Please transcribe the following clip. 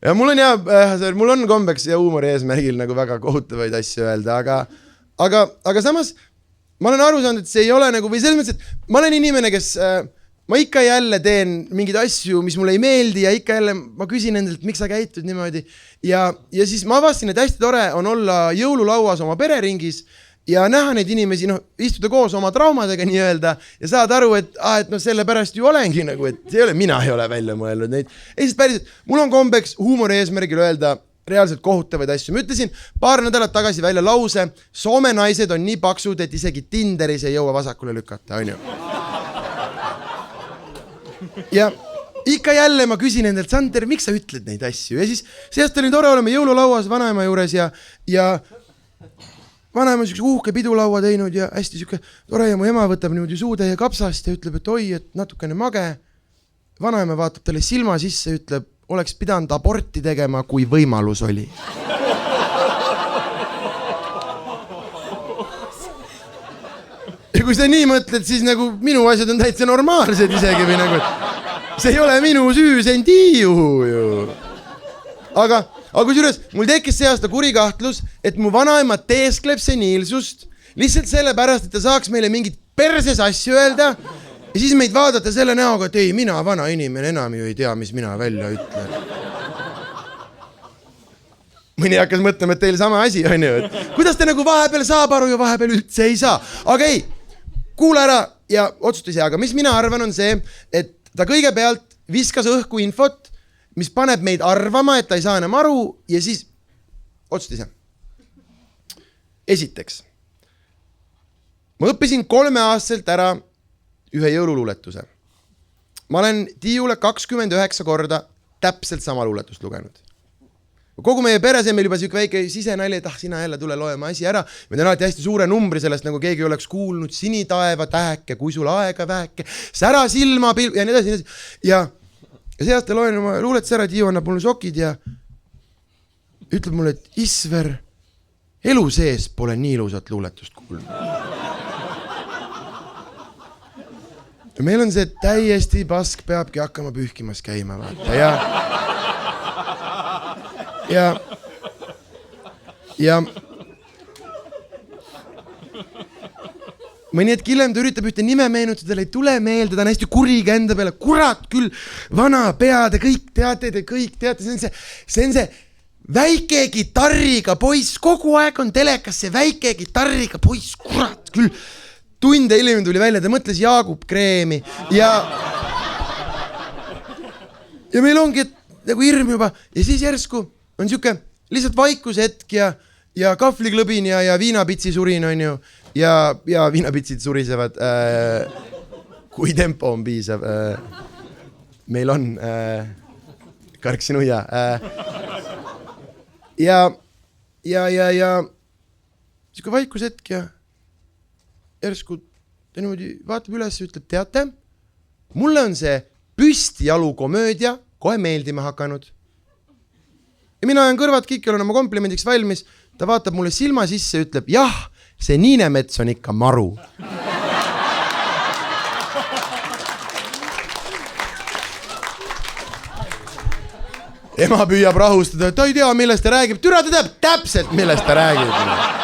Ja mul on kombeks ja huumori eesmärgil nagu väga kohutavaid asju öelda, aga samas ma olen aru saanud, et see ei ole nagu, või selles mõttes, et ma olen inimene, kes ma ikka jälle teen mingeid asju, mis mulle ei meeldi ja ikka jälle ma küsin endalt, miks sa käitud niimoodi. Ja siis ma avastasin, et hästi tore on olla jõululauas oma pereringis ja näha neid inimesi, istuda koos oma traumadega nii-öelda ja saad aru, et sellepärast ju olengi nagu, et see ei ole, mina ei ole välja mõelnud neid. Ei, sest päriselt, mul on kombeks huumori eesmärgil öelda reaalselt kohutavaid asju. Ma ütlesin paar nädalat tagasi välja lause, Soome naised on nii paksud, et isegi Tinderis ei jõua vasakule lükata, on ju. Ja ikka jälle ma küsin endalt, Sander, miks sa ütled neid asju? Ja siis seast oli tore olema jõululauas vanaema juures ja vanaema on siukse uhke pidulaua teinud ja hästi siuke tore ja mu ema võtab niimoodi suutäie kapsast ja ütleb, et oi, et natukene mage. Vanaema vaatab talle silma sisse, ütleb, oleks pidanud aborti tegema, kui võimalus oli. Ja kui sa nii mõtled, siis nagu minu asjad on täitsa normaalsed isegi või nagu, et see ei ole minu süü, see on tiiuhu ju. Aga kusjuures mul tekkis see aasta kurikahtlus, et mu vanaema teeskleb seniilsust lihtsalt sellepärast, et ta saaks meile mingit perses asju öelda ja siis meid vaadata selle näoga, et ei, mina vana inimene enam ju ei tea, mis mina välja ütlen. Mõni hakkas mõtlema, et teil sama asi on ju, et kuidas te nagu vahepeal saab aru ja vahepeal üldse ei saa. Aga ei, kuula ära ja otsustas, aga mis mina arvan on see, et ta kõigepealt viskas õhku infot, mis paneb meid arvama, et ta ei saa enam aru ja siis otsustas. Esiteks, ma õppisin 3-aastaselt ära ühe jõululuuletuse. Ma olen Tiiule 29 korda täpselt sama luuletust lugenud. Kogu meie peres on meil juba siuke väike sisenalja, et sina jälle tule loema asi ära. Me tean alati hästi suure numbri sellest, nagu keegi oleks kuulnud sinitaeva täheke, kui sul aega väheke, sära silma pilv ja nii edasi. Ja see aasta loen oma luuletus ära, Tiiu annab mulle sokid ja ütleb mulle, et Isver, elu sees pole nii ilusat luuletust kuulnud. Ja meil on see täiesti pask peabki hakkama pühkimas käima, vaata. Ja mõni hetk hiljem ta üritab ühte nime meenutada, ei tule meelde, ta on hästi kuriga enda peale. Kurat küll, vana pea, te kõik teate, see on see väike gitarriga poiss, kogu aeg on telekas see väike gitarriga poiss, kurat küll. Tunde hiljem tuli välja, ta mõtles Jaagup Kreemi ja meil ongi nagu hirm juba ja siis järsku on siuke lihtsalt vaikuse hetk ja kahvliklõbin ja viinapitsi surin on ju ja viinapitsid surisevad, kui tempo on piisav. Meil on karksinuia ja siuke vaikuse hetk ja järsku ta niimoodi vaatab üles ja ütleb, teate, mulle on see püstijalu komöödia kohe meeldima hakanud. Ja mina olen kõrvad kõik, olen oma komplimendiks valmis, ta vaatab mulle silma sisse ja ütleb, jah, see Niinemets on ikka maru. Ema püüab rahustada, et ta ei tea, millest ta räägib, türa ta teab täpselt, millest ta räägib.